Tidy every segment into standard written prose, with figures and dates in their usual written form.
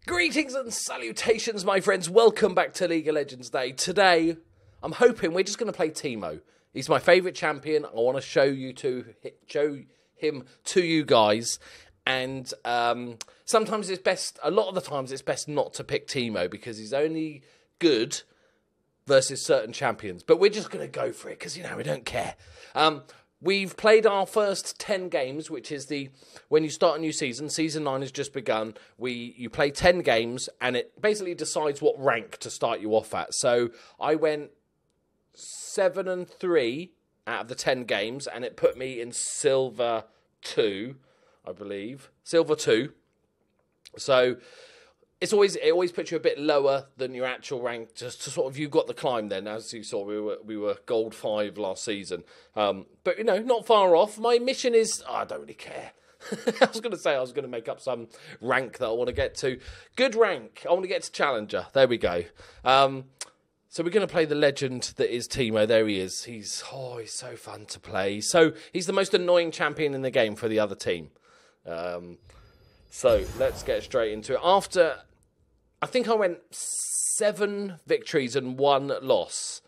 Greetings and salutations, my friends. Welcome back to League of Legends Day. Today, I'm hoping we're just going to play Teemo. He's my favourite champion. I want to show him to you guys. And sometimes it's best, a lot of the times it's best not to pick Teemo because he's only good versus certain champions. But we're just going to go for it because, you know, we don't care. We've played our first 10 games, which is when you start a new season. Season 9 has just begun. You play 10 games, and it basically decides what rank to start you off at. So I went 7-3 out of the 10 games, and it put me in Silver 2, I believe. Silver 2. So it always puts you a bit lower than your actual rank, just to sort of, you've got the climb then. As you saw, we were Gold 5 last season. But, you know, not far off. My mission is, I don't really care. I was going to say I was going to make up some rank that I want to get to. Good rank. I want to get to Challenger. There we go. So we're going to play the legend that is Teemo. There he is. He's so fun to play. So he's the most annoying champion in the game for the other team. So let's get straight into it. After, I think I went 7 victories and 1 loss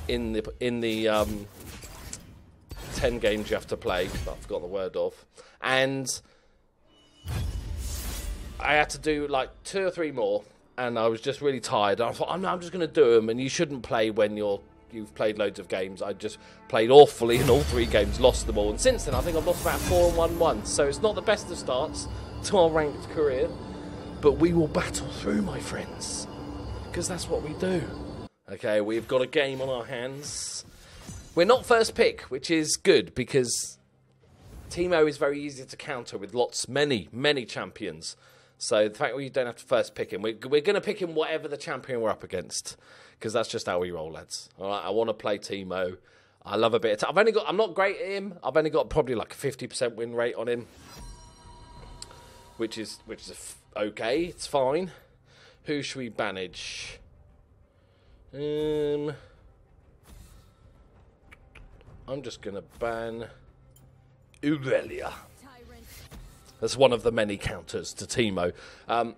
in the 10 games you have to play. I've forgotten the word of. And I had to do like 2 or 3 more, and I was just really tired. I thought, I'm just going to do them, and you shouldn't play when you've played loads of games. I just played awfully in all 3 games, lost them all. And since then, I think I've lost about 4 and 1-1. So it's not the best of starts to our ranked career. But we will battle through, my friends, because that's what we do. Okay, we've got a game on our hands. We're not first pick, which is good, because Teemo is very easy to counter with many champions. So the fact that we don't have to first pick him, we're going to pick him whatever the champion we're up against, because that's just how we roll, lads. All right, I want to play Teemo. I love a bit of I'm not great at him. I've only got probably like a 50% win rate on him, which is okay, it's fine. Who should we manage? I'm just going to ban Aurelia. That's one of the many counters to Teemo. So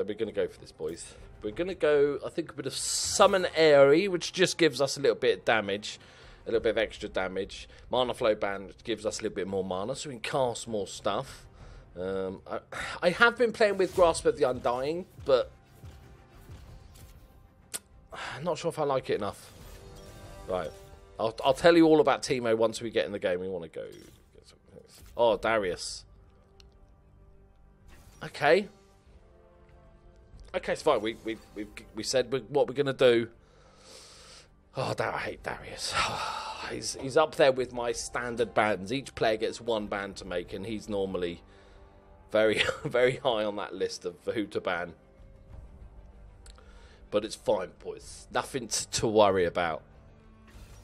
we're going to go for this, boys. We're going to go, I think, a bit of Summon Airy, which just gives us a little bit of damage. A little bit of extra damage. Mana Flow Ban, which gives us a little bit more mana, so we can cast more stuff. I have been playing with Grasp of the Undying, but I'm not sure if I like it enough. Right. I'll tell you all about Teemo once we get in the game. We want to go. Oh, Darius. Okay. Okay, it's fine. We said what we're gonna do. Oh, I hate Darius. He's up there with my standard bans. Each player gets 1 ban to make, and he's normally very, very high on that list of who to ban. But it's fine, boys. Nothing to worry about.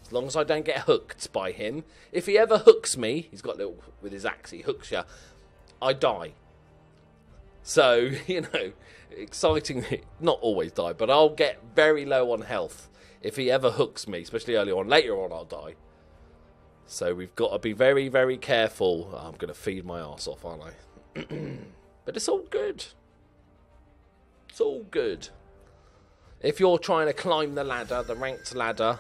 As long as I don't get hooked by him. If he ever hooks me, he's got a little, with his axe, he hooks you, I die. So, you know, excitingly, not always die, but I'll get very low on health if he ever hooks me, especially early on. Later on, I'll die. So we've got to be very, very careful. Oh, I'm going to feed my arse off, aren't I? But it's all good. It's all good. If you're trying to climb the ladder, the ranked ladder,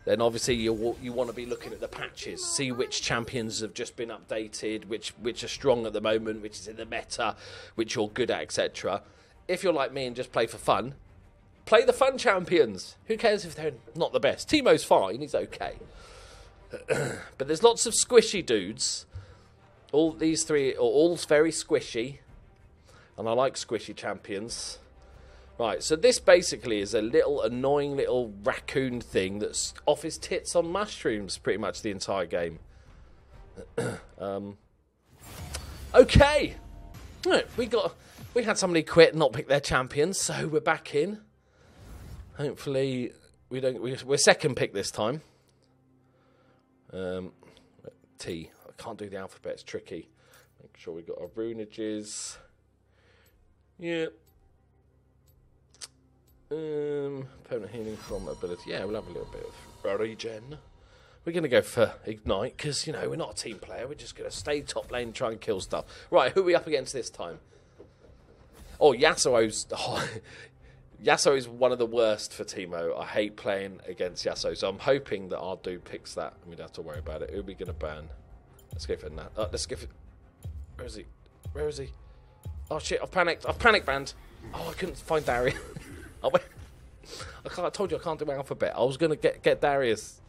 then obviously you want to be looking at the patches, see which champions have just been updated, which are strong at the moment, which is in the meta, which you're good at, etc. If you're like me and just play for fun, play the fun champions. Who cares if they're not the best? Teemo's fine, he's okay. But there's lots of squishy dudes. All these 3 are all very squishy, and I like squishy champions. Right, so this basically is a little annoying little raccoon thing that's off his tits on mushrooms pretty much the entire game. Okay. Right, we had somebody quit and not pick their champions, so we're back in. Hopefully we're second pick this time. T. I can't do the alphabet, it's tricky. Make sure we got our runages. Yeah. Permanent healing from ability. Yeah, we'll have a little bit of regen. We're going to go for Ignite because, you know, we're not a team player. We're just going to stay top lane and try and kill stuff. Right, who are we up against this time? Oh, Yasuo's... Oh, Yasuo is one of the worst for Teemo. I hate playing against Yasuo, so I'm hoping that our dude picks that and we don't have to worry about it. Who are we going to ban? Let's go for that. Let's go for... Where is he? Where is he? Oh, shit, I've panicked. I've panic banned. Oh, I couldn't find Darius. I told you I can't do my alphabet. I was going to get Darius.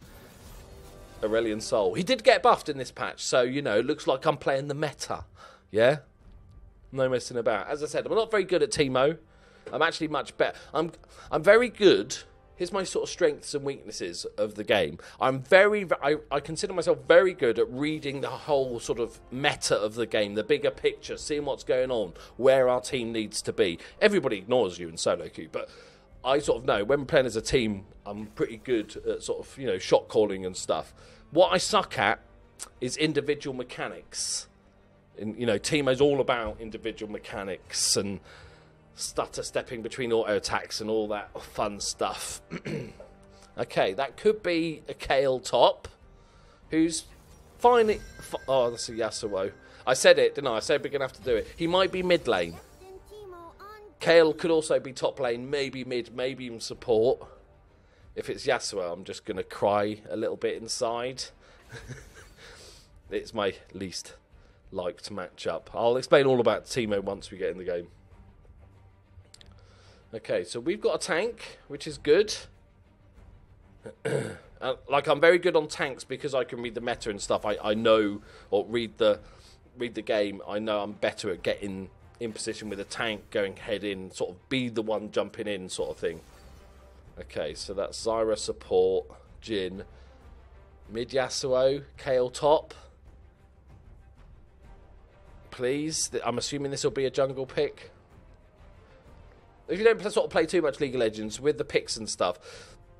Aurelian Soul. He did get buffed in this patch, so, you know, it looks like I'm playing the meta. Yeah? No messing about. As I said, I'm not very good at Teemo. I'm actually much better. I'm very good. Here's my sort of strengths and weaknesses of the game. I consider myself very good at reading the whole sort of meta of the game, the bigger picture, seeing what's going on, where our team needs to be. Everybody ignores you in solo queue, but I sort of know when we're playing as a team, I'm pretty good at sort of, you know, shot calling and stuff. What I suck at is individual mechanics. And, you know, Teemo's all about individual mechanics and stutter stepping between auto attacks and all that fun stuff. Okay, that could be a Kale top, who's finally... Oh, that's a Yasuo. I said it, didn't I? I said we're going to have to do it. He might be mid lane. Kale could also be top lane, maybe mid, maybe even support. If it's Yasuo, I'm just going to cry a little bit inside. It's my least liked matchup. I'll explain all about Teemo once we get in the game. Okay, so we've got a tank, which is good. Like, I'm very good on tanks because I can read the meta and stuff. I know, or read the game. I know I'm better at getting in position with a tank, going head in, sort of be the one jumping in sort of thing. Okay, so that's Zyra support, Jhin, mid Yasuo, Kale top. Please, I'm assuming this will be a jungle pick. If you don't sort of play too much League of Legends with the picks and stuff,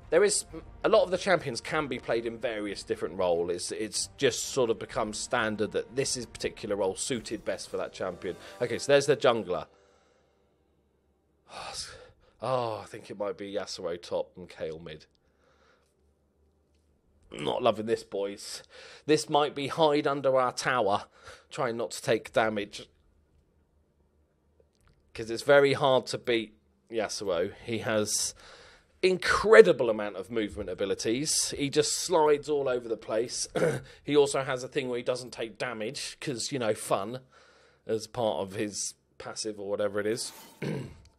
there is a lot of the champions can be played in various different roles. It's just sort of become standard that this is particular role suited best for that champion. Okay, so there's the jungler. Oh, I think it might be Yasuo top and Kale mid. Not loving this, boys. This might be hide under our tower, trying not to take damage. Because it's very hard to beat Yasuo. He has incredible amount of movement abilities. He just slides all over the place. He also has a thing where he doesn't take damage, because, you know, fun, as part of his passive or whatever it is.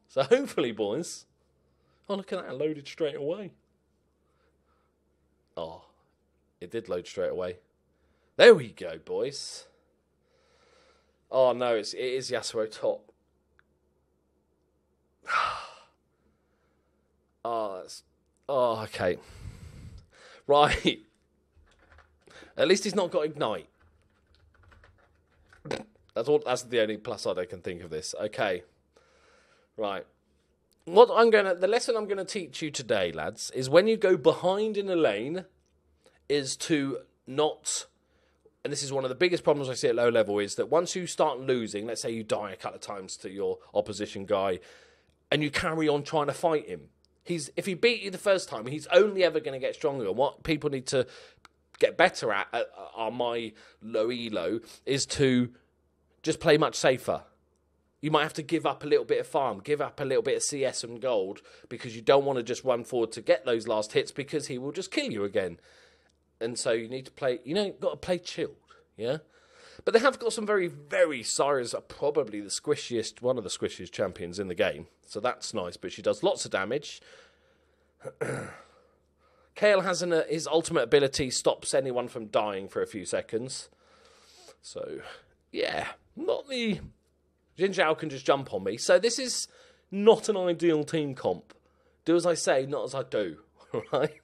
So hopefully, boys... Oh, look at that, loaded straight away. Oh, it did load straight away. There we go, boys. Oh, no, it is Yasuo top. Oh, okay. Right. At least he's not got Ignite. That's the only plus side I can think of this. Okay. Right. The lesson I'm gonna teach you today, lads, is when you go behind in a lane, is to not, and this is one of the biggest problems I see at low level, is that once you start losing, let's say you die a couple of times to your opposition guy, and you carry on trying to fight him, if he beat you the first time, he's only ever going to get stronger. And what people need to get better at on my low elo is to just play much safer. You might have to give up a little bit of farm, give up a little bit of CS and gold, because you don't want to just run forward to get those last hits, because he will just kill you again. And so you need to play, got to play chilled, yeah? But they have got some very, very... Zyra's probably one of the squishiest champions in the game. So that's nice, but she does lots of damage. Kale has his ultimate ability stops anyone from dying for a few seconds. So, yeah. Not the... Jin Zhao can just jump on me. So this is not an ideal team comp. Do as I say, not as I do. Right?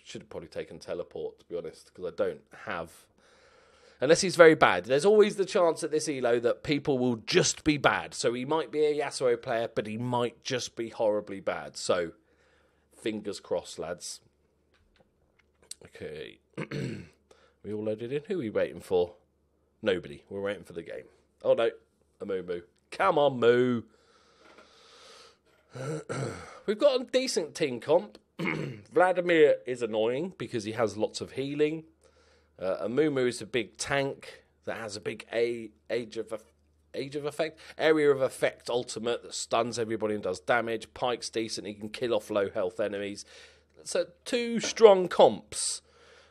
Should have probably taken teleport, to be honest, because I don't have... Unless he's very bad. There's always the chance at this elo that people will just be bad. So he might be a Yasuo player, but he might just be horribly bad. So, fingers crossed, lads. Okay. We all loaded in. Who are we waiting for? Nobody. We're waiting for the game. Oh, no. A Moo. Come on, Moo. We've got a decent team comp. Vladimir is annoying because he has lots of healing. Amumu is a big tank that has a big age of Age of Effect? Area of Effect ultimate that stuns everybody and does damage. Pike's decent, he can kill off low health enemies. So 2 strong comps.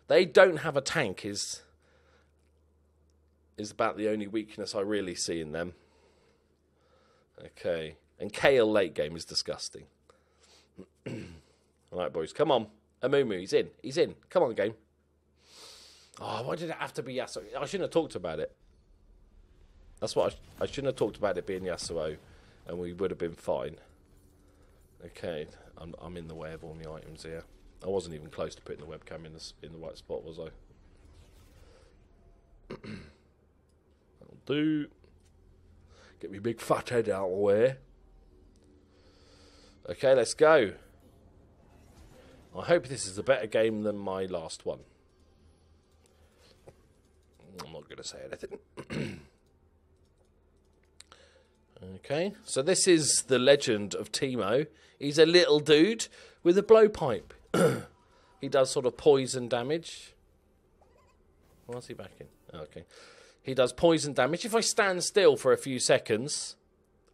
They don't have a tank is about the only weakness I really see in them. Okay. And Kale late game is disgusting. Alright, boys, come on. Amumu, he's in. He's in. Come on, game. Oh, why did it have to be Yasuo? I shouldn't have talked about it. That's what I shouldn't have talked about it being Yasuo, and we would have been fine. Okay, I'm in the way of all the items here. I wasn't even close to putting the webcam in the right spot, was I? That'll do. Get me big fat head out of the way. Okay, let's go. I hope this is a better game than my last one. I'm not going to say anything. Okay, so this is the legend of Teemo. He's a little dude with a blowpipe. He does sort of poison damage. What's he back in? Oh, okay. He does poison damage. If I stand still for a few seconds...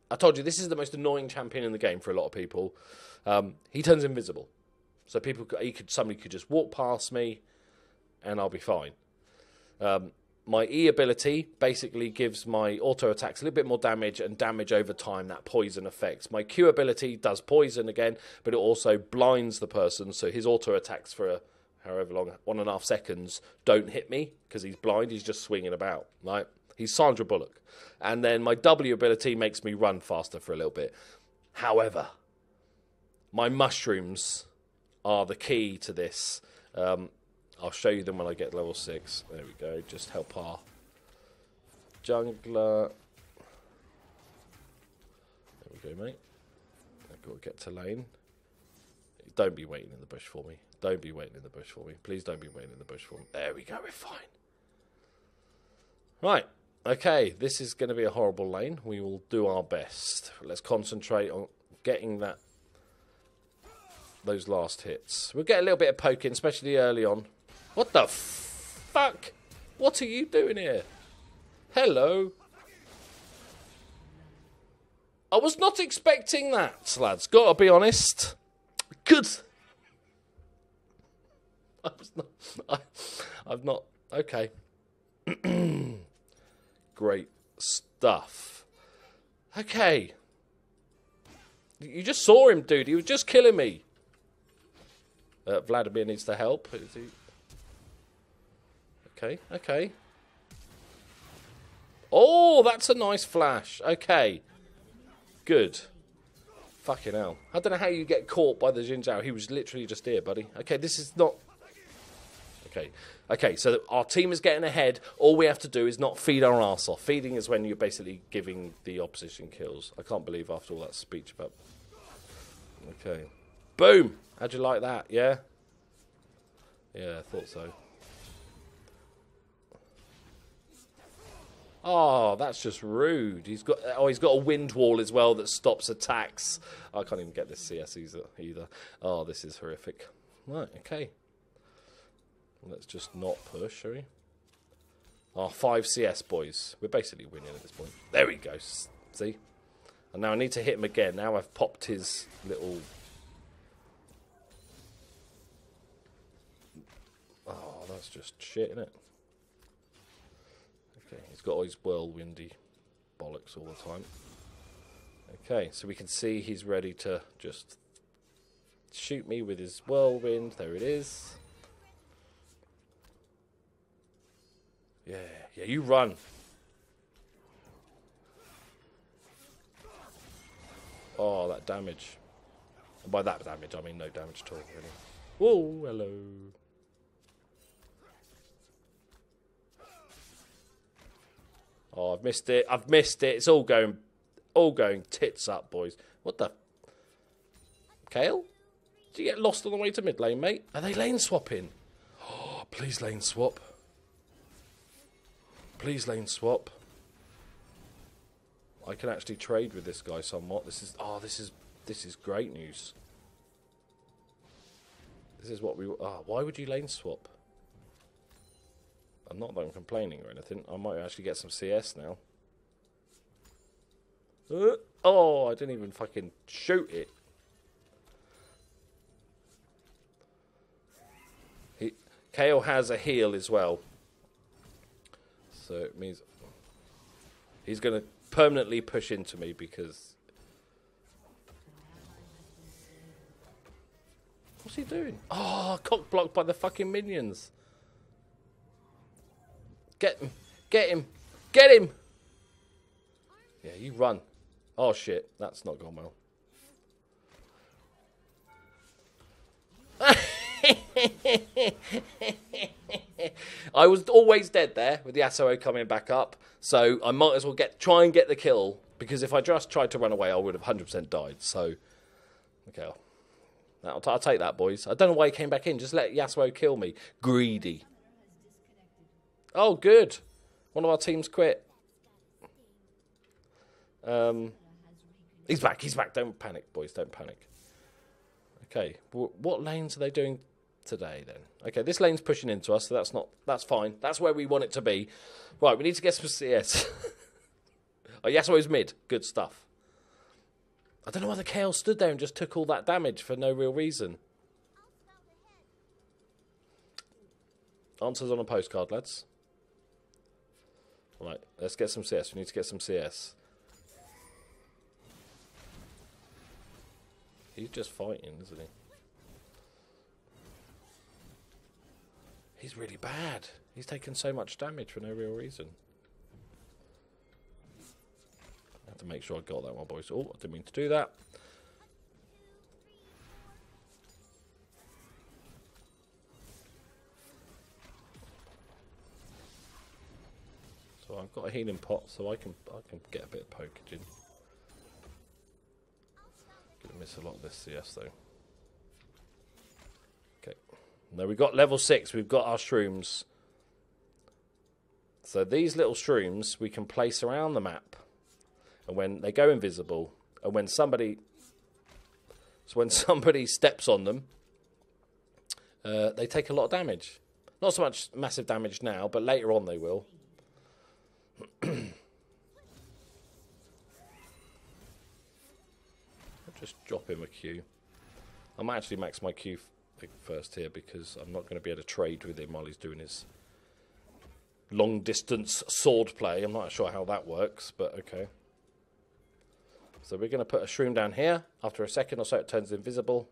I told you, this is the most annoying champion in the game for a lot of people. He turns invisible. So somebody could just walk past me and I'll be fine. My E ability basically gives my auto attacks a little bit more damage and damage over time, that poison effects. My Q ability does poison again, but it also blinds the person, so his auto attacks for however long, 1.5 seconds, don't hit me because he's blind, he's just swinging about, right? He's Sandra Bullock. And then my W ability makes me run faster for a little bit. However, my mushrooms are the key to this. I'll show you them when I get level 6. There we go. Just help our jungler. There we go, mate. I've got to get to lane. Don't be waiting in the bush for me. Don't be waiting in the bush for me. Please don't be waiting in the bush for me. There we go. We're fine. Right. Okay. This is going to be a horrible lane. We will do our best. Let's concentrate on getting those last hits. We'll get a little bit of poking, especially early on. What the fuck? What are you doing here? Hello? I was not expecting that, lads. Gotta be honest. Good. I've not. Okay. Great stuff. Okay. You just saw him, dude. He was just killing me. Vladimir needs to help. Is he? Okay, okay. Oh, that's a nice flash. Okay. Good. Fucking hell. I don't know how you get caught by the Xin Zhao. He was literally just here, buddy. Okay, this is not... Okay. Okay, so our team is getting ahead. All we have to do is not feed our arse off. Feeding is when you're basically giving the opposition kills. I can't believe after all that speech about... Okay. Boom! How'd you like that? Yeah? Yeah, I thought so. Oh, that's just rude. He's got a wind wall as well that stops attacks. I can't even get this CS either. Oh, this is horrific. Right, okay. Let's just not push, shall we? Oh, 5 CS, boys. We're basically winning at this point. There we go. See? And now I need to hit him again. Now I've popped his little... Oh, that's just shit, isn't it? Okay, he's got all his whirlwindy bollocks all the time. Okay, so we can see he's ready to just shoot me with his whirlwind. There it is. Yeah, yeah, you run. Oh, that damage. And by that damage, I mean no damage at all, really. Whoa, hello. Oh, I've missed it. I've missed it. It's all going tits up, boys. What the? Kale? Did you get lost on the way to mid lane, mate? Are they lane swapping? Oh, please lane swap. Please lane swap. I can actually trade with this guy somewhat. This is great news. This is what we... Oh, why would you lane swap? Not that I'm complaining or anything. I might actually get some CS now. Oh, I didn't even fucking shoot it. Kale has a heal as well. So it means he's going to permanently push into me because... What's he doing? Oh, cock blocked by the fucking minions. Get him. Get him. Get him. Yeah, you run. Oh, shit. That's not gone well. I was always dead there with the Yasuo coming back up, so I might as well try and get the kill, because if I just tried to run away, I would have 100% died. So, okay, I'll take that, boys. I don't know why he came back in. Just let Yasuo kill me. Greedy. Oh, good. One of our teams quit. He's back. He's back. Don't panic, boys. Don't panic. Okay, what lanes are they doing today then? Okay, this lane's pushing into us, so that's fine. That's where we want it to be. Right, we need to get some CS. Oh, Yasuo's mid. Good stuff. I don't know why the Kale stood there and just took all that damage for no real reason. Answers on a postcard, lads. Right, let's get some CS. We need to get some CS. He's just fighting, isn't he? He's really bad. He's taken so much damage for no real reason. I have to make sure I got that one, boys. Oh, I didn't mean to do that. So I've got a healing pot, so I can get a bit of pokage in. Gonna miss a lot of this CS though. Okay. Now we've got level 6, we've got our shrooms. So these little shrooms we can place around the map. And when they go invisible, and when somebody steps on them, they take a lot of damage. Not so much massive damage now, but later on they will. Just drop him a Q. I might actually max my Q first here because I'm not going to be able to trade with him while he's doing his long distance sword play. I'm not sure how that works, but okay. So we're going to put a shroom down here. After a second or so it turns invisible.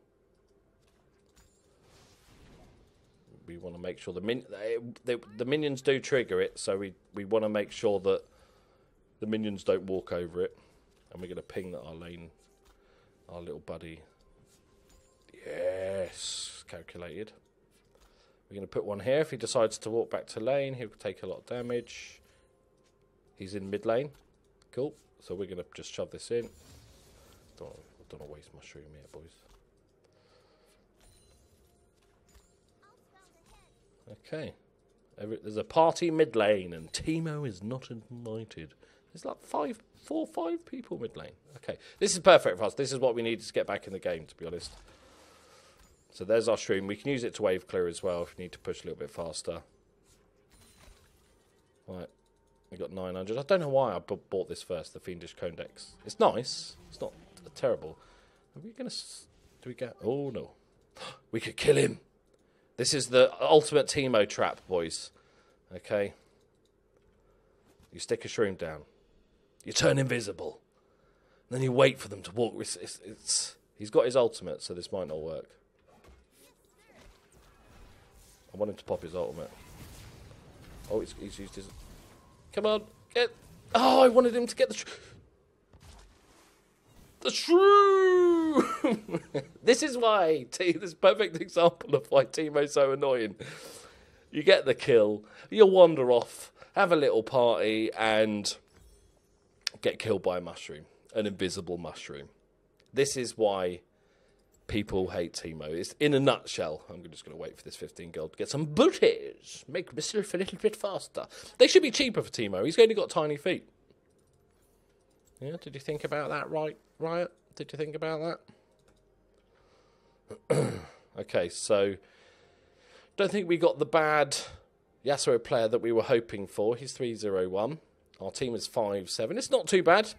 We want to make sure the minions do trigger it, so we want to make sure that the minions don't walk over it. And we're going to ping that our lane... Our little buddy. Yes. Calculated. We're going to put one here. If he decides to walk back to lane, he'll take a lot of damage. He's in mid lane. Cool. So we're going to just shove this in. Don't want to waste my shroom here, boys. Okay. There's a party mid lane, and Teemo is not invited. There's like 4 or 5 people mid lane. Okay, this is perfect for us. This is what we need to get back in the game, to be honest. So there's our shroom. We can use it to wave clear as well if we need to push a little bit faster. Right, we got 900. I don't know why I bought this first, the Fiendish Codex. It's nice. It's not terrible. Are we going to... Do we get... Oh, no. We could kill him. This is the ultimate Teemo trap, boys. Okay. You stick a shroom down. You turn invisible. And then you wait for them to walk. He's got his ultimate, so this might not work. I want him to pop his ultimate. Oh, he's used his... Come on, get... Oh, I wanted him to get the shroom! This is why... This is a perfect example of why Teemo's so annoying. You get the kill, you wander off, have a little party, and get killed by a mushroom. An invisible mushroom. This is why people hate Teemo. It's in a nutshell. I'm just going to wait for this 15 gold to get some booties. Make myself a little bit faster. They should be cheaper for Teemo. He's only got tiny feet. Yeah, did you think about that, Riot? Did you think about that? Okay, so... Don't think we got the bad Yasuo player that we were hoping for. He's 3-0-1. Our team is 5-7. It's not too bad.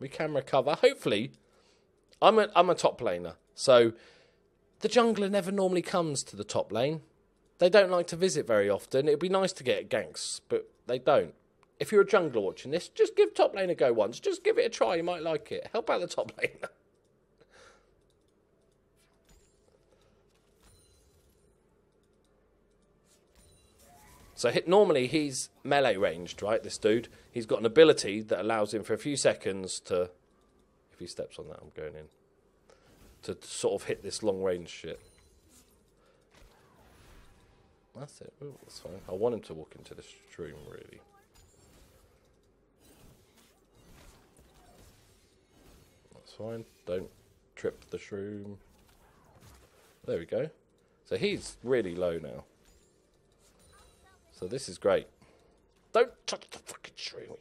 We can recover. Hopefully, I'm a top laner, so the jungler never normally comes to the top lane. They don't like to visit very often. It'd be nice to get ganks, but they don't. If you're a jungler watching this, just give top lane a go once. Just give it a try. You might like it. Help out the top laner. So normally he's melee ranged, right, this dude? He's got an ability that allows him for a few seconds to... If he steps on that, I'm going in. To sort of hit this long range shit. That's it. Ooh, that's fine. I want him to walk into the stream, really. That's fine. Don't trip the shroom. There we go. So he's really low now. So this is great. Don't touch the fucking shroom.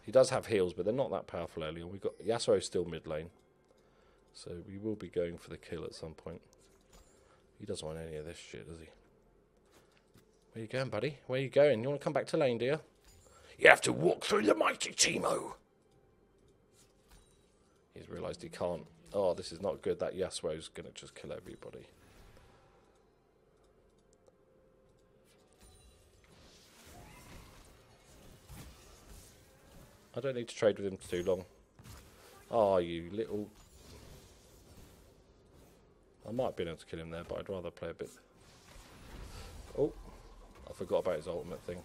He does have heals, but they're not that powerful early on. We've got Yasuo still mid lane. So we will be going for the kill at some point. He doesn't want any of this shit, does he? Where you going, buddy? Where you going? You want to come back to lane, do you? You have to walk through the mighty Teemo. He's realised he can't. Oh, this is not good. That Yasuo's going to just kill everybody. I don't need to trade with him for too long. Oh, you little... I might have been able to kill him there, but I'd rather play a bit... Oh, I forgot about his ultimate thing.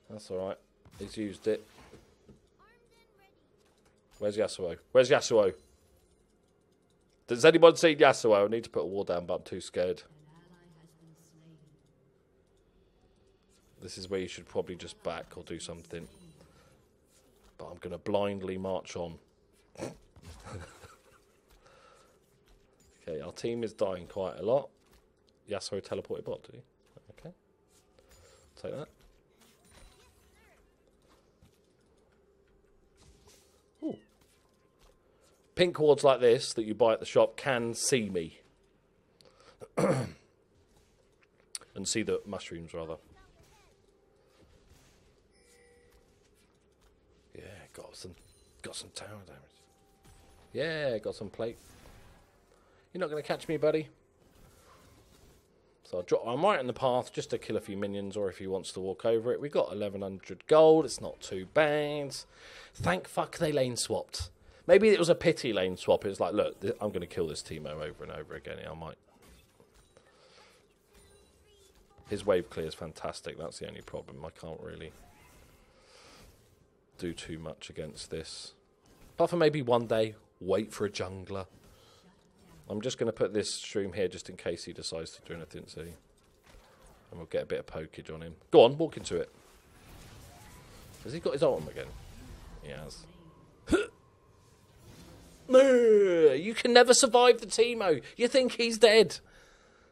That's alright. He's used it. Where's Yasuo? Where's Yasuo? Does anyone see Yasuo? I need to put a wall down, but I'm too scared. This is where you should probably just back or do something. But I'm going to blindly march on. Okay, our team is dying quite a lot. Yasuo teleported bot, did he? Okay. Take that. Ooh. Pink wards like this that you buy at the shop can see me. And see the mushrooms, rather. Yeah, got some tower damage. Yeah, got some plate. You're not going to catch me, buddy. So I'm right in the path just to kill a few minions, or if he wants to walk over it. We got 1100 gold. It's not too bad. Thank fuck they lane swapped. Maybe it was a pity lane swap. It was like, look, I'm going to kill this Teemo over and over again. I might. His wave clear is fantastic. That's the only problem. I can't really do too much against this. Apart from maybe one day, wait for a jungler. I'm just going to put this stream here just in case he decides to do anything, see? And we'll get a bit of pokage on him. Go on, walk into it. Has he got his ultimate again? He has. You can never survive the Teemo. You think he's dead.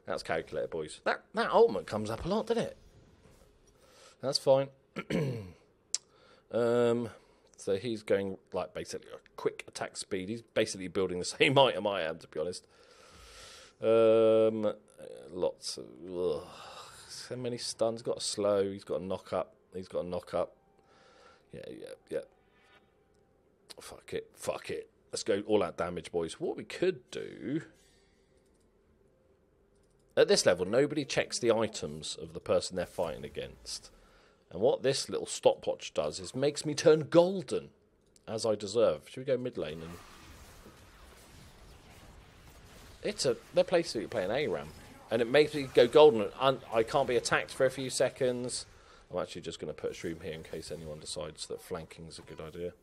That's calculated, boys. That ultimate comes up a lot, doesn't it? That's fine. So he's going, like, basically a quick attack speed. He's basically building the same item I am, to be honest. Lots of... So many stuns. He's got a slow. He's got a knock up. He's got a knock up. Yeah. Fuck it. Let's go all out damage, boys. What we could do... At this level, nobody checks the items of the person they're fighting against. And what this little stopwatch does is makes me turn golden, as I deserve. Should we go mid lane? And they're basically playing ARAM, and it makes me go golden. And I can't be attacked for a few seconds. I'm actually just going to put a stream here in case anyone decides that flanking is a good idea.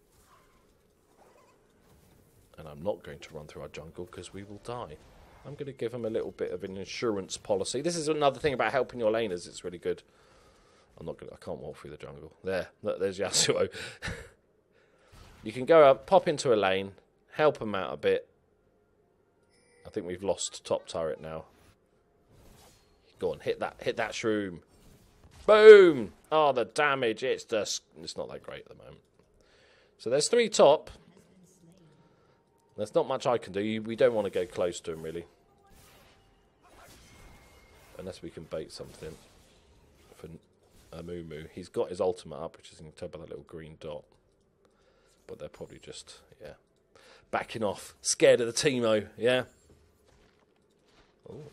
And I'm not going to run through our jungle because we will die. I'm going to give them a little bit of an insurance policy. This is another thing about helping your laners. It's really good. I can't walk through the jungle. There's Yasuo. You can go up, pop into a lane, help them out a bit. I think we've lost top turret now. Go on, hit that shroom. Boom! Oh, the damage. It's not that great at the moment. So there's 3 top. There's not much I can do. We don't want to go close to him, really. Unless we can bait something. Moo. He's got his ultimate up, which is in by that little green dot. But they're probably just, yeah, backing off. Scared of the Teemo, yeah. Ooh.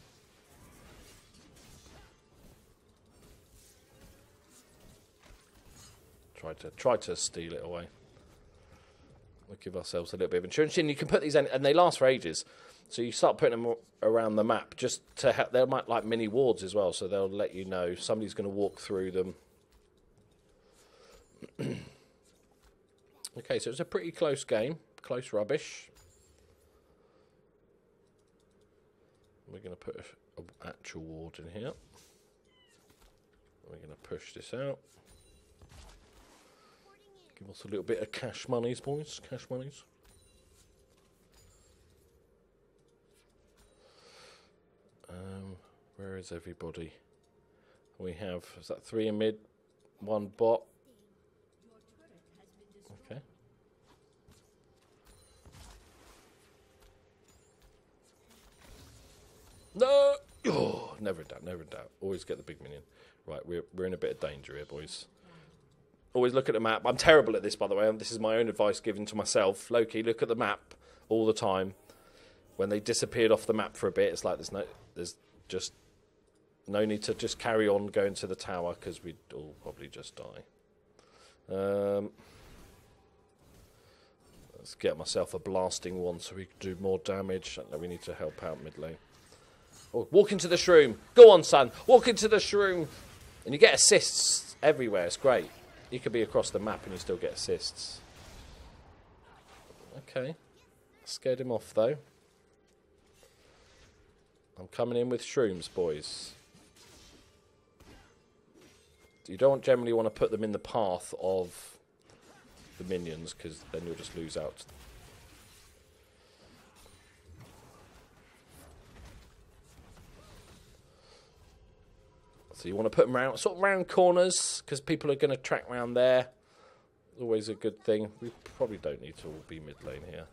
Tried to steal it away. We'll give ourselves a little bit of insurance. And you can put these in, and they last for ages. So you start putting them around the map just to help. They might like mini wards as well, so they'll let you know somebody's going to walk through them. Okay, so it's a pretty close game. Close rubbish. We're going to put an actual ward in here. We're going to push this out. Give us a little bit of cash monies, boys. Cash monies. Where is everybody? We have, is that 3 in mid, 1 bot? Okay. No! Oh, never in doubt, never in doubt. Always get the big minion. Right, we're in a bit of danger here, boys. Always look at the map. I'm terrible at this, by the way. This is my own advice given to myself. Loki, look at the map all the time. When they disappeared off the map for a bit, it's like there's just no need to just carry on going to the tower because we'd all probably just die. Let's get myself a blasting one so we can do more damage. I know we need to help out mid lane. Oh, walk into the shroom. Go on, son. Walk into the shroom. And you get assists everywhere. It's great. You could be across the map and you still get assists. Okay. Scared him off, though. I'm coming in with shrooms, boys. You don't generally want to put them in the path of the minions, because then you'll just lose out. So you want to put them around, sort of round corners, because people are going to track round there. Always a good thing. We probably don't need to all be mid lane here.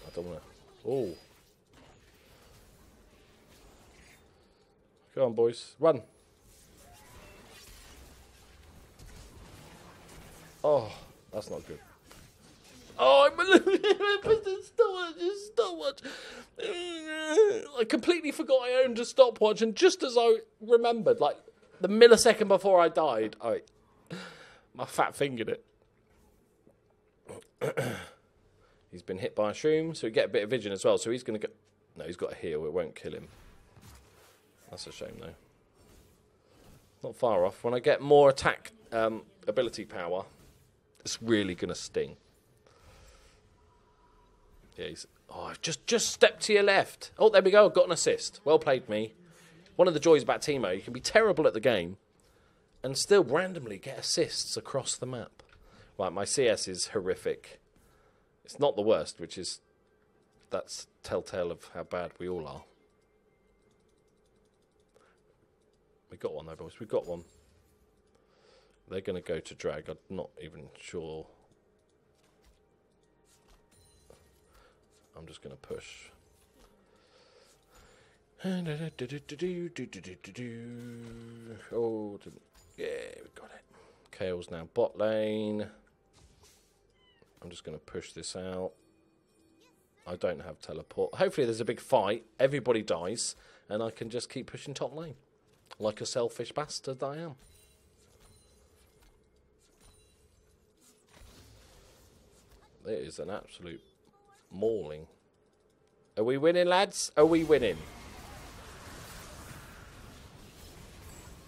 I don't want to. Oh. Go on, boys. Run. Oh, that's not good. Oh, stopwatch. I completely forgot I owned a stopwatch, and just as I remembered, like the millisecond before I died, my fat fingered it. He's been hit by a shroom, so we get a bit of vision as well. So he's going to go. No, he's got a heal. It won't kill him. That's a shame, though. Not far off. When I get more attack ability power, it's really going to sting. Yeah, he's... Oh, just step to your left. Oh, there we go. Got an assist. Well played, me. One of the joys about Teemo, you can be terrible at the game and still randomly get assists across the map. Right, my CS is horrific. It's not the worst, which is... That's telltale of how bad we all are. We got one, though, boys. We got one. They're going to go to drag. I'm not even sure... I'm just going to push. Oh, yeah, we got it. Kale's now bot lane. I'm just going to push this out. I don't have teleport. Hopefully there's a big fight. Everybody dies. And I can just keep pushing top lane. Like a selfish bastard I am. It is an absolute... mauling. Are we winning, lads? Are we winning?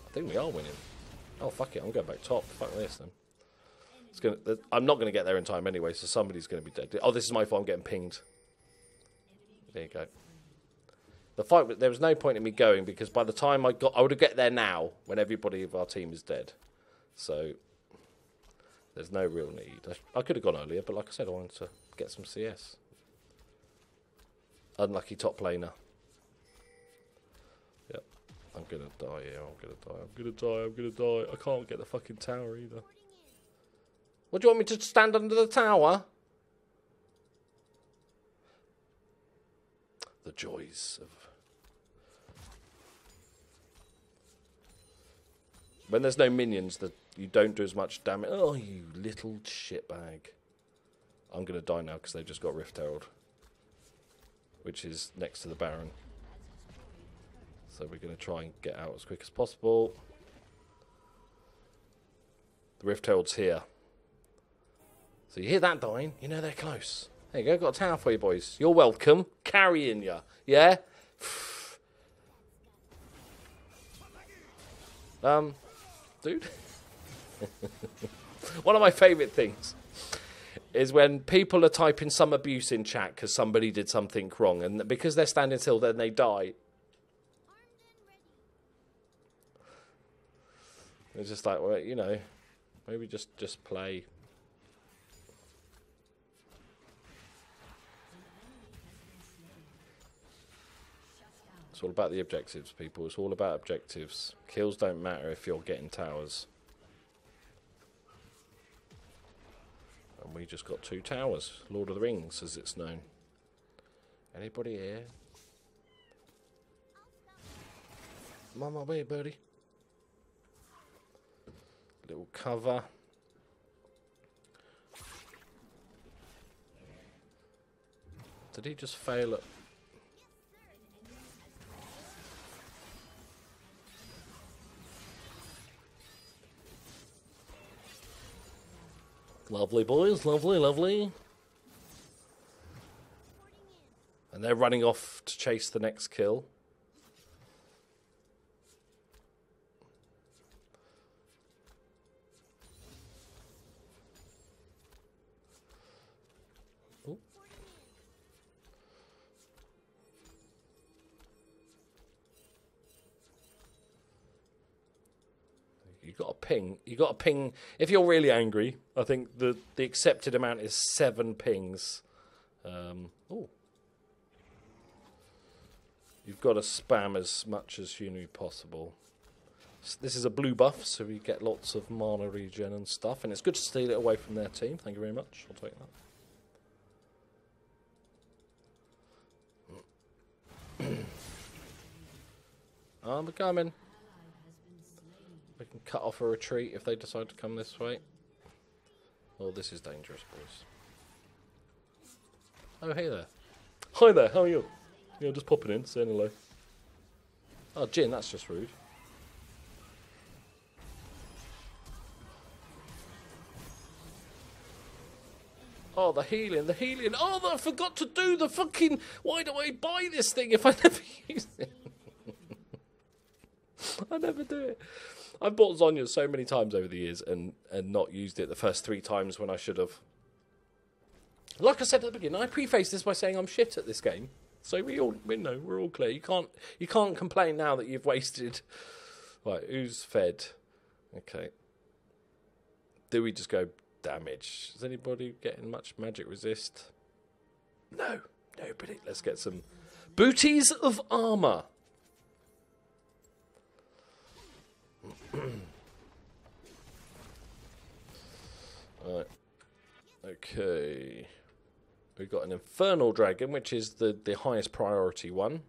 I think we are winning. Oh, fuck it. I'm going back top. Fuck this, then. I'm not going to get there in time anyway, so somebody's going to be dead. Oh, this is my fault. I'm getting pinged. There you go. The fight, there was no point in me going, because by the time I would have get there now, when everybody of our team is dead. So, there's no real need. I could have gone earlier, but like I said, I wanted to get some CS. Unlucky top laner. Yep. I'm going to die here. I'm going to die. I can't get the fucking tower either. What, do you want me to stand under the tower? the joys of... When there's no minions, you don't do as much damage. Oh, you little shitbag. I'm going to die now because they've just got Rift Herald, which is next to the Baron. So we're going to try and get out as quick as possible. The Rift Herald's here. So you hear that dying, you know they're close. There you go, got a tower for you boys. You're welcome. Carrying ya. Yeah? Dude. One of my favourite things is when people are typing some abuse in chat because somebody did something wrong, and because they're standing still, then they die. It's just like, well, you know, maybe just play. It's all about the objectives, people. It's all about objectives. Kills don't matter if you're getting towers. And we just got 2 towers. Lord of the Rings, as it's known. Anybody here? I'm on my way, buddy. Little cover. Did he just fail at... Lovely, boys. Lovely, lovely. And they're running off to chase the next kill. Ooh. You got a ping. You got a ping. If you're really angry, I think the accepted amount is 7 pings. Oh, you've got to spam as much as humanly possible. This is a blue buff, so we get lots of mana regen and stuff, and it's good to steal it away from their team. Thank you very much. I'll take that. I'm coming. We can cut off a retreat if they decide to come this way. Oh, this is dangerous, boys. Oh, hey there. Hi there, how are you? Yeah, just popping in, saying hello. Oh, Jin, that's just rude. Oh, the healing, the healing. Oh, I forgot to do the fucking... Why do I buy this thing if I never use it? I never do it. I've bought Zhonya so many times over the years and not used it the first 3 times when I should have. Like I said at the beginning, I prefaced this by saying I'm shit at this game. So we know, we're all clear. You can't complain now that you've wasted. Right, who's fed? Okay. Do we just go damage? Is anybody getting much magic resist? No, nobody. Let's get some booties of armor. Right. Okay. We've got an Infernal Dragon, which is the highest priority one.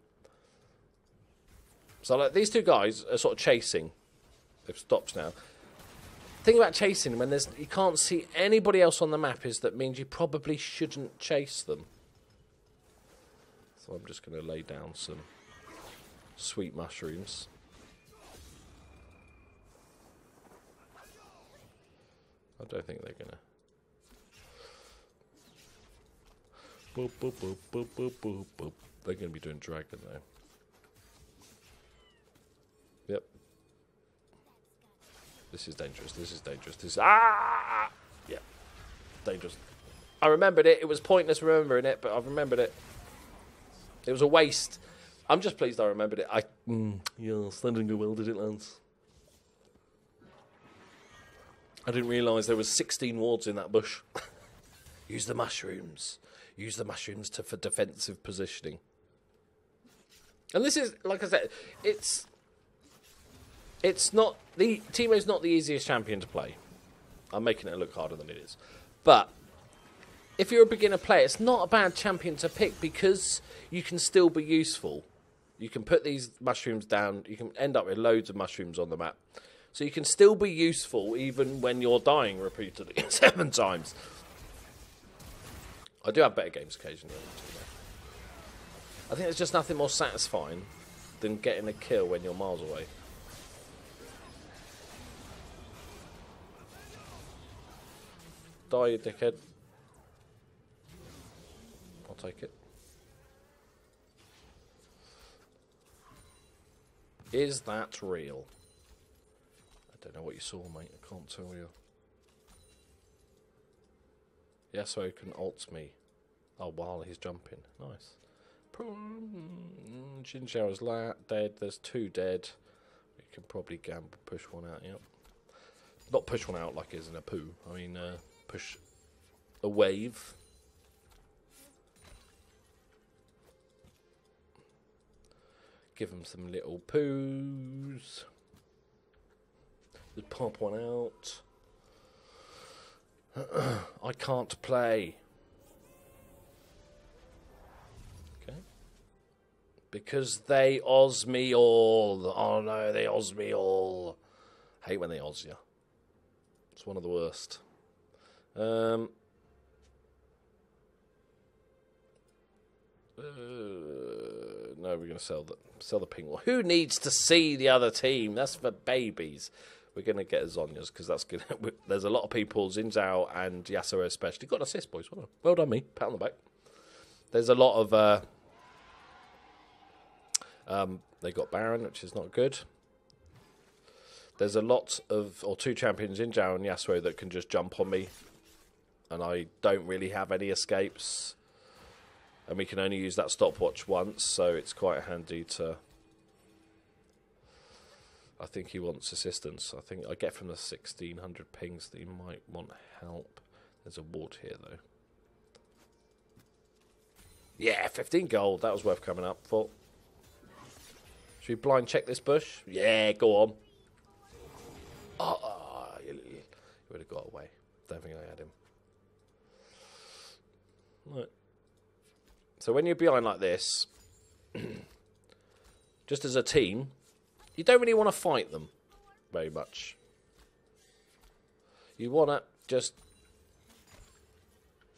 So like these 2 guys are sort of chasing. They've stopped now. The thing about chasing when you can't see anybody else on the map is that means you probably shouldn't chase them. So I'm just going to lay down some sweet mushrooms. I don't think they're gonna. Boop, boop, boop, boop, boop, boop, boop. They're gonna be doing dragon though. Yep. This is dangerous. This is dangerous. This is yeah, dangerous. I remembered it. It was pointless remembering it, but I've remembered it. It was a waste. I'm just pleased I remembered it. Yes, that didn't go well, did it, Lance? I didn't realise there was 16 wards in that bush. Use the mushrooms. Use the mushrooms for defensive positioning. And this is, like I said, it's not... Teemo's not the easiest champion to play. I'm making it look harder than it is. But if you're a beginner player, it's not a bad champion to pick because you can still be useful. You can put these mushrooms down. You can end up with loads of mushrooms on the map. So you can still be useful even when you're dying repeatedly 7 times. I do have better games occasionally. I think there's just nothing more satisfying than getting a kill when you're miles away. Die, you dickhead. I'll take it. Is that real? I don't know what you saw, mate. I can't tell you. Yasuo can ult me. Oh, while he's jumping. Nice. Xinjiao's dead. There's 2 dead. We can probably gamble, push one out, yep. Not push one out like it's in a poo. I mean, push a wave. Give them some little poos. Just pop one out. I can't play. Okay. Because they Oz me all. Oh no, they Oz me all. Hate when they Oz you. It's one of the worst. No, we're going to sell the pink one. Who needs to see the other team? That's for babies. We're going to get Zhonya's because that's good. There's a lot of people, Xin Zhao and Yasuo especially. Got an assist, boys. Well done, me. Pat on the back. There's a lot of... they got Baron, which is not good. There's a lot of... Or 2 champions, Xin Zhao and Yasuo, that can just jump on me. And I don't really have any escapes. And we can only use that stopwatch once, so it's quite handy to... I think he wants assistance. I think I get from the 1600 pings that he might want help. There's a ward here, though. Yeah, 15 gold. That was worth coming up for. Should we blind check this bush? Yeah, go on. Oh, you would have got away. Don't think I had him. Right. So when you're behind like this, just as a team, you don't really want to fight them very much. You want to just...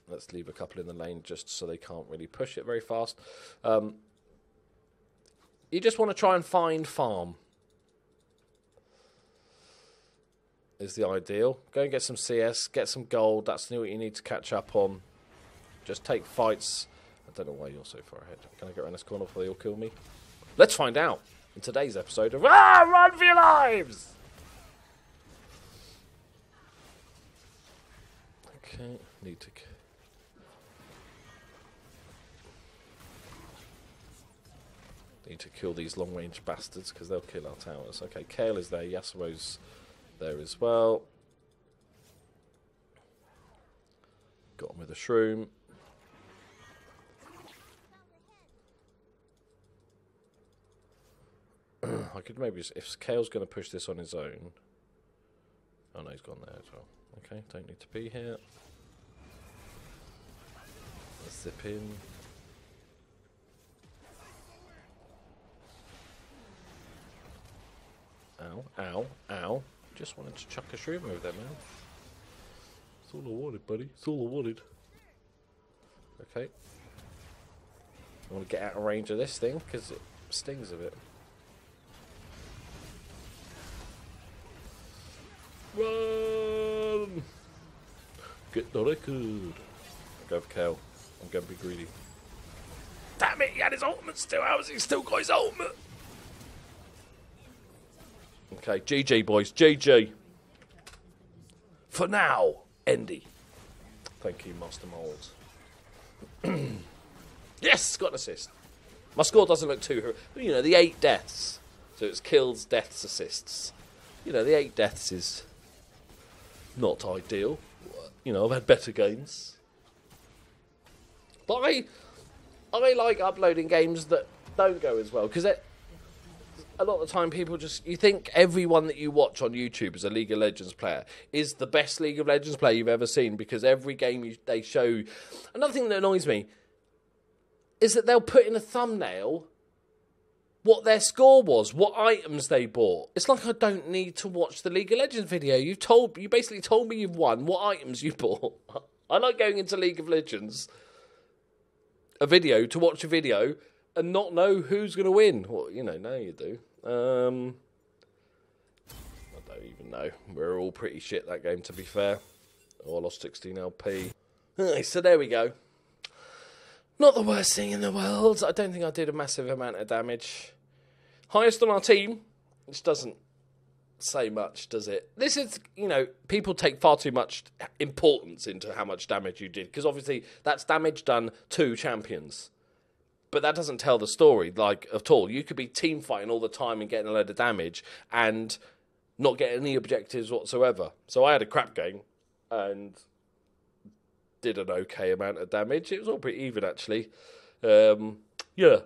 Let's leave a couple in the lane just so they can't really push it very fast. You just want to try and find farm. Is the ideal. Go and get some CS, get some gold. That's what you need to catch up on. Just take fights. I don't know why you're so far ahead. Can I get around this corner before they all kill me? Let's find out in today's episode of Run for Your Lives! Okay, need to kill these long-range bastards because they'll kill our towers. Okay, Kale is there. Yasuo's there as well. Got him with a shroom. I could maybe, if Kale's going to push this on his own. Oh no, he's gone there as well. Okay, don't need to be here. Let's zip in. Ow, ow, ow. Just wanted to chuck a shroom over there, man. That's all I wanted, buddy. That's all I wanted. Okay. I want to get out of range of this thing because it stings a bit. Run! Get the record. Go for Kale. I'm going to be greedy. Damn it, he had his ultimate still. How has he still got his ultimate? Okay, GG, boys. GG. For now, Andy. Thank you, Master Mold. Yes, got an assist. My score doesn't look too... You know, the 8 deaths. So it's kills, deaths, assists. You know, the 8 deaths is... not ideal. You know, I've had better games. But I like uploading games that don't go as well. Because a lot of the time people just... You think everyone that you watch on YouTube as a League of Legends player is the best League of Legends player you've ever seen, because every game they show... Another thing that annoys me is that they'll put in a thumbnail what their score was, what items they bought. It's like I don't need to watch the League of Legends video. You basically told me you've won, what items you bought. I like going into League of Legends, a video, to watch a video and not know who's going to win. Well, you know, now you do. I don't even know. We're all pretty shit that game, to be fair. Oh, I lost 16 LP. So there we go. Not the worst thing in the world. I don't think I did a massive amount of damage. Highest on our team, which doesn't say much, does it? This is, you know, people take far too much importance into how much damage you did, because obviously that's damage done to champions. But that doesn't tell the story, like, at all. You could be team fighting all the time and getting a load of damage and not get any objectives whatsoever. So I had a crap game and did an okay amount of damage. It was all pretty even, actually. Yeah.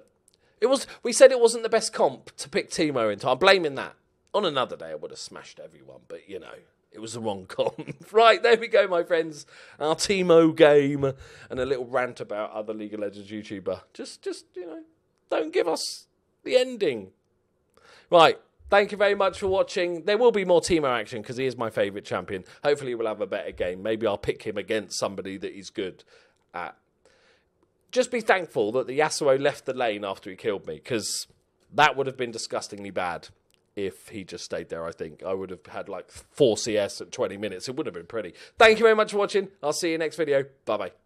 We said it wasn't the best comp to pick Teemo into. I'm blaming that. On another day, I would have smashed everyone, but, you know, it was the wrong comp. Right, there we go, my friends. Our Teemo game and a little rant about other League of Legends YouTuber. Just, you know, don't give us the ending. Right. Thank you very much for watching. There will be more Teemo action because he is my favourite champion. Hopefully we'll have a better game. Maybe I'll pick him against somebody that he's good at. Just be thankful that the Yasuo left the lane after he killed me, because that would have been disgustingly bad if he just stayed there, I think. I would have had like 4 CS at 20 minutes. It would have been pretty. Thank you very much for watching. I'll see you next video. Bye-bye.